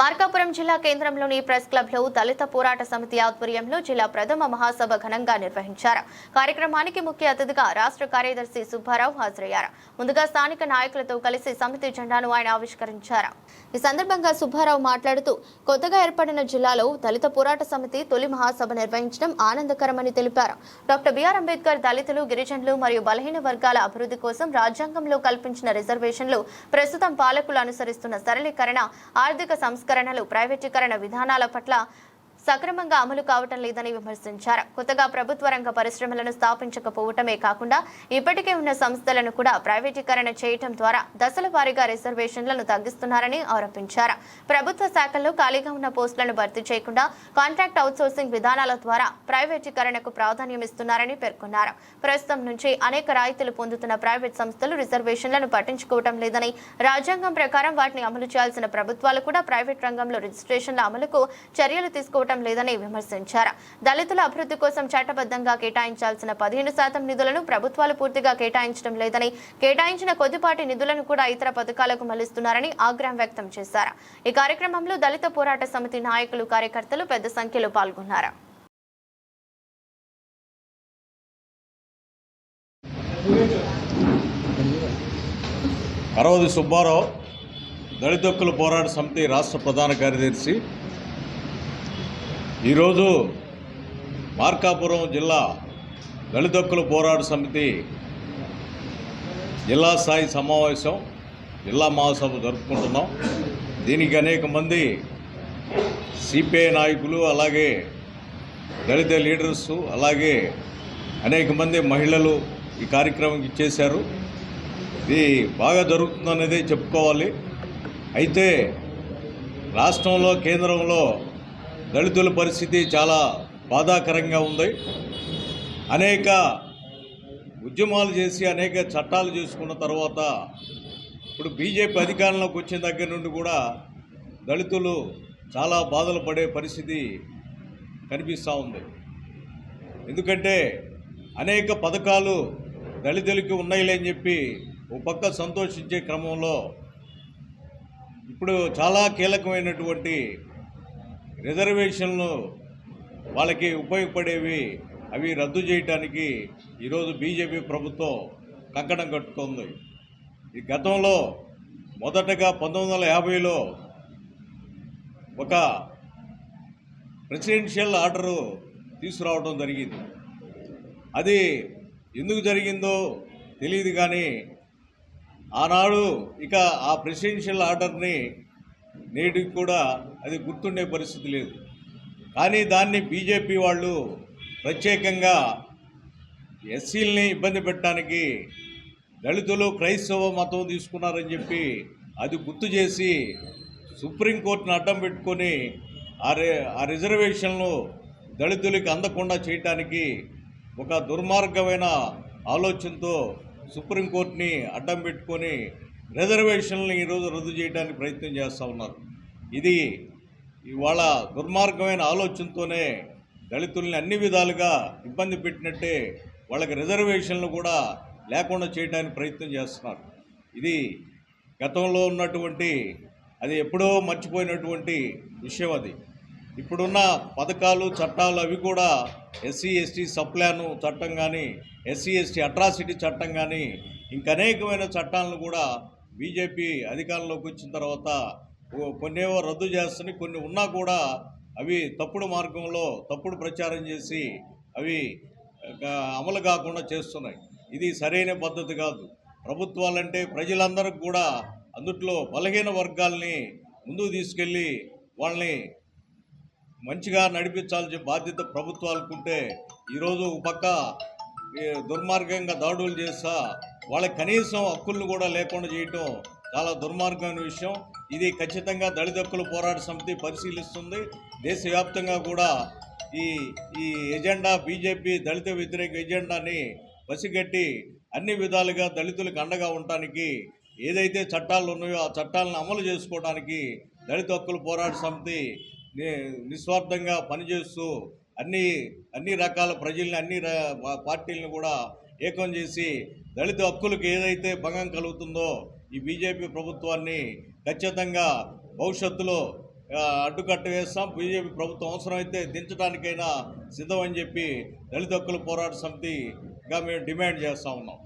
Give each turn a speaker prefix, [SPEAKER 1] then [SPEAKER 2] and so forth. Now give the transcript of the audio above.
[SPEAKER 1] మార్కాపురం జిల్లా కేంద్రంలోని ప్రెస్ క్లబ్లో దళిత పోరాట సమితి ఆధ్వర్యంలో జిల్లా ప్రథమ మహాసభ ఘనంగా నిర్వహించారు. కార్యక్రమానికి ముఖ్య అతిథిగా రాష్ట్ర కార్యదర్శి సుబ్బారావు హాజరయ్యారు. ముందుగా స్థానిక నాయకులతో కలిసి సమితి జెండాను ఆయన ఆవిష్కరించారు. ఈ సందర్భంగా సుబ్బారావు మాట్లాడుతూ కొత్తగా ఏర్పడిన జిల్లాలో దళిత పోరాట సమితి తొలి మహాసభ నిర్వహించడం ఆనందకరమని తెలిపారు. డాక్టర్ బిఆర్ అంబేద్కర్ దళితులు, గిరిజనులు మరియు బలహీన వర్గాల అభివృద్ధి కోసం రాజ్యాంగంలో కల్పించిన రిజర్వేషన్లు ప్రస్తుతం పాలకులు అనుసరిస్తున్న సరళీకరణ, ఆర్థిక సంస్కరణలు, ప్రైవేటీకరణ విధానాల పట్ల సక్రమంగా అమలు కావటం లేదని విమర్శించారు. కొత్తగా ప్రభుత్వ రంగ పరిశ్రమలను స్థాపించకపోవటమే కాకుండా ఇప్పటికే ఉన్న సంస్థలను కూడా ప్రైవేటీకరణ చేయటం ద్వారా దశల వారీగా రిజర్వేషన్లను తగ్గిస్తున్నారని ఆరోపించారు. ప్రభుత్వ శాఖల్లో ఖాళీగా ఉన్న పోస్టులను భర్తీ చేయకుండా కాంట్రాక్ట్ అవుట్సోర్సింగ్ విధానాల ద్వారా ప్రైవేటీకరణకు ప్రాధాన్యం ఇస్తున్నారని పేర్కొన్నారు. ప్రస్తుతం నుంచి అనేక రాయితీలు పొందుతున్న ప్రైవేట్ సంస్థలు రిజర్వేషన్లను పట్టించుకోవటం లేదని, రాజ్యాంగం ప్రకారం వాటిని అమలు చేయాల్సిన ప్రభుత్వాలు కూడా ప్రైవేట్ రంగంలో రిజిస్ట్రేషన్ల అమలుకు చర్యలు తీసుకోవటం లేదని విమర్శించారు. దళితుల అభివృద్ధి కోసం చట్టబద్ధంగా కేటాయించాల్సిన 15% నిధులను ప్రభుత్వాలు పూర్తిగా కేటాయించడం లేదని, కేటాయించిన కొద్దిపాటి నిధులను కూడా ఇతర పథకాలకు మళ్లిస్తున్నారని ఆగ్రహం వ్యక్తం చేశారు. ఈ కార్యక్రమంలో దళిత పోరాట సమితి నాయకులు, కార్యకర్తలు పెద్ద సంఖ్యలో పాల్గొన్నారు.
[SPEAKER 2] కరవది సుబ్బారావు, దళిత హక్కుల పోరాట సమితి రాష్ట్ర ప్రధాన కార్యదర్శి. ఈరోజు మార్కాపురం జిల్లా దళిత హక్కుల పోరాట సమితి జిల్లా స్థాయి సమావేశం, జిల్లా మహాసభ జరుపుకుంటున్నాం. దీనికి అనేక మంది సిపిఐ నాయకులు, అలాగే దళిత లీడర్సు, అలాగే అనేక మంది మహిళలు ఈ కార్యక్రమం ఇచ్చేశారు. ఇది బాగా జరుగుతుందనేది చెప్పుకోవాలి. అయితే రాష్ట్రంలో, కేంద్రంలో దళితుల పరిస్థితి చాలా బాధాకరంగా ఉంది. అనేక ఉద్యమాలు చేసి అనేక చట్టాలు చేసుకున్న తర్వాత ఇప్పుడు బీజేపీ అధికారంలోకి వచ్చిన దగ్గర నుండి కూడా దళితులు చాలా బాధలు పడే పరిస్థితి కనిపిస్తూ ఉంది. ఎందుకంటే అనేక పథకాలు దళితులకి ఉన్నాయిలే అని చెప్పి ఒక పక్క సంతోషించే క్రమంలో ఇప్పుడు చాలా కీలకమైనటువంటి రిజర్వేషన్లు వాళ్ళకి ఉపయోగపడేవి అవి రద్దు చేయడానికి ఈరోజు బీజేపీ ప్రభుత్వం కంకణం కట్టుకుంది. ఈ గతంలో మొదటగా 1950లో ఒక ప్రెసిడెన్షియల్ ఆర్డరు తీసుకురావడం జరిగింది. అది ఎందుకు జరిగిందో తెలియదు, కానీ ఆనాడు ఇక ఆ ప్రెసిడెన్షియల్ ఆర్డర్ని నేటికి కూడా అది గుర్తుండే పరిస్థితి లేదు. కానీ దాన్ని బీజేపీ వాళ్ళు ప్రత్యేకంగా ఎస్సీలని ఇబ్బంది పెట్టడానికి దళితులు క్రైస్తవ మతం తీసుకున్నారని చెప్పి అది గుర్తు చేసి సుప్రీంకోర్టును అడ్డం పెట్టుకొని ఆ రిజర్వేషన్లు దళితులకి అందకుండా చేయటానికి ఒక దుర్మార్గమైన ఆలోచనతో సుప్రీంకోర్టుని అడ్డం పెట్టుకొని రిజర్వేషన్లను ఈరోజు రద్దు చేయడానికి ప్రయత్నం చేస్తూ ఉన్నారు. ఇది ఇవాళ దుర్మార్గమైన ఆలోచనతోనే దళితుల్ని అన్ని విధాలుగా ఇబ్బంది పెట్టినట్టే వాళ్ళకి రిజర్వేషన్లు కూడా లేకుండా చేయడానికి ప్రయత్నం చేస్తున్నారు. ఇది గతంలో ఉన్నటువంటి, అది ఎప్పుడో మర్చిపోయినటువంటి విషయం. అది ఇప్పుడున్న పథకాలు, చట్టాలు అవి కూడా ఎస్సీ ఎస్టీ సప్లాను చట్టం కానీ, ఎస్సీ ఎస్టీ అట్రాసిటీ చట్టం కానీ, ఇంకనేకమైన చట్టాలను కూడా బీజేపీ అధికారంలోకి వచ్చిన తర్వాత కొన్నేవో రద్దు చేస్తున్నాయి. కొన్ని ఉన్నా కూడా అవి తప్పుడు మార్గంలో తప్పుడు ప్రచారం చేసి అవి అమలు కాకుండా చేస్తున్నాయి. ఇది సరైన పద్ధతి కాదు. ప్రభుత్వాలంటే ప్రజలందరికీ కూడా అందుట్లో బలహీన వర్గాల్ని ముందుకు తీసుకెళ్ళి వాళ్ళని మంచిగా నడిపించాల్సిన బాధ్యత ప్రభుత్వాలకుంటే ఈరోజు ఒక పక్క దుర్మార్గంగా దాడులు చేస్తా వాళ్ళకి కనీసం హక్కులను కూడా లేకుండా చేయటం చాలా దుర్మార్గమైన విషయం. ఇది ఖచ్చితంగా దళిత హక్కుల పోరాట సమితి పరిశీలిస్తుంది. దేశవ్యాప్తంగా కూడా ఈ ఎజెండా, బీజేపీ దళిత వ్యతిరేక ఎజెండాని పసిగట్టి అన్ని విధాలుగా దళితులకు అండగా ఉండటానికి ఏదైతే చట్టాలు ఉన్నాయో ఆ చట్టాలను అమలు చేసుకోవడానికి దళిత హక్కుల పోరాట సమితి నిస్వార్థంగా పనిచేస్తూ అన్ని రకాల ప్రజల్ని, అన్ని పార్టీలను కూడా ఏకం చేసి దళిత హక్కులకు ఏదైతే భంగం కలుగుతుందో ఈ బీజేపీ ప్రభుత్వాన్ని ఖచ్చితంగా భవిష్యత్తులో అడ్డుకట్ట వేస్తాం. బీజేపీ ప్రభుత్వం అవసరమైతే దించడానికైనా సిద్ధమని చెప్పి దళిత హక్కుల పోరాట సమితిగా మేము డిమాండ్ చేస్తూ ఉన్నాం.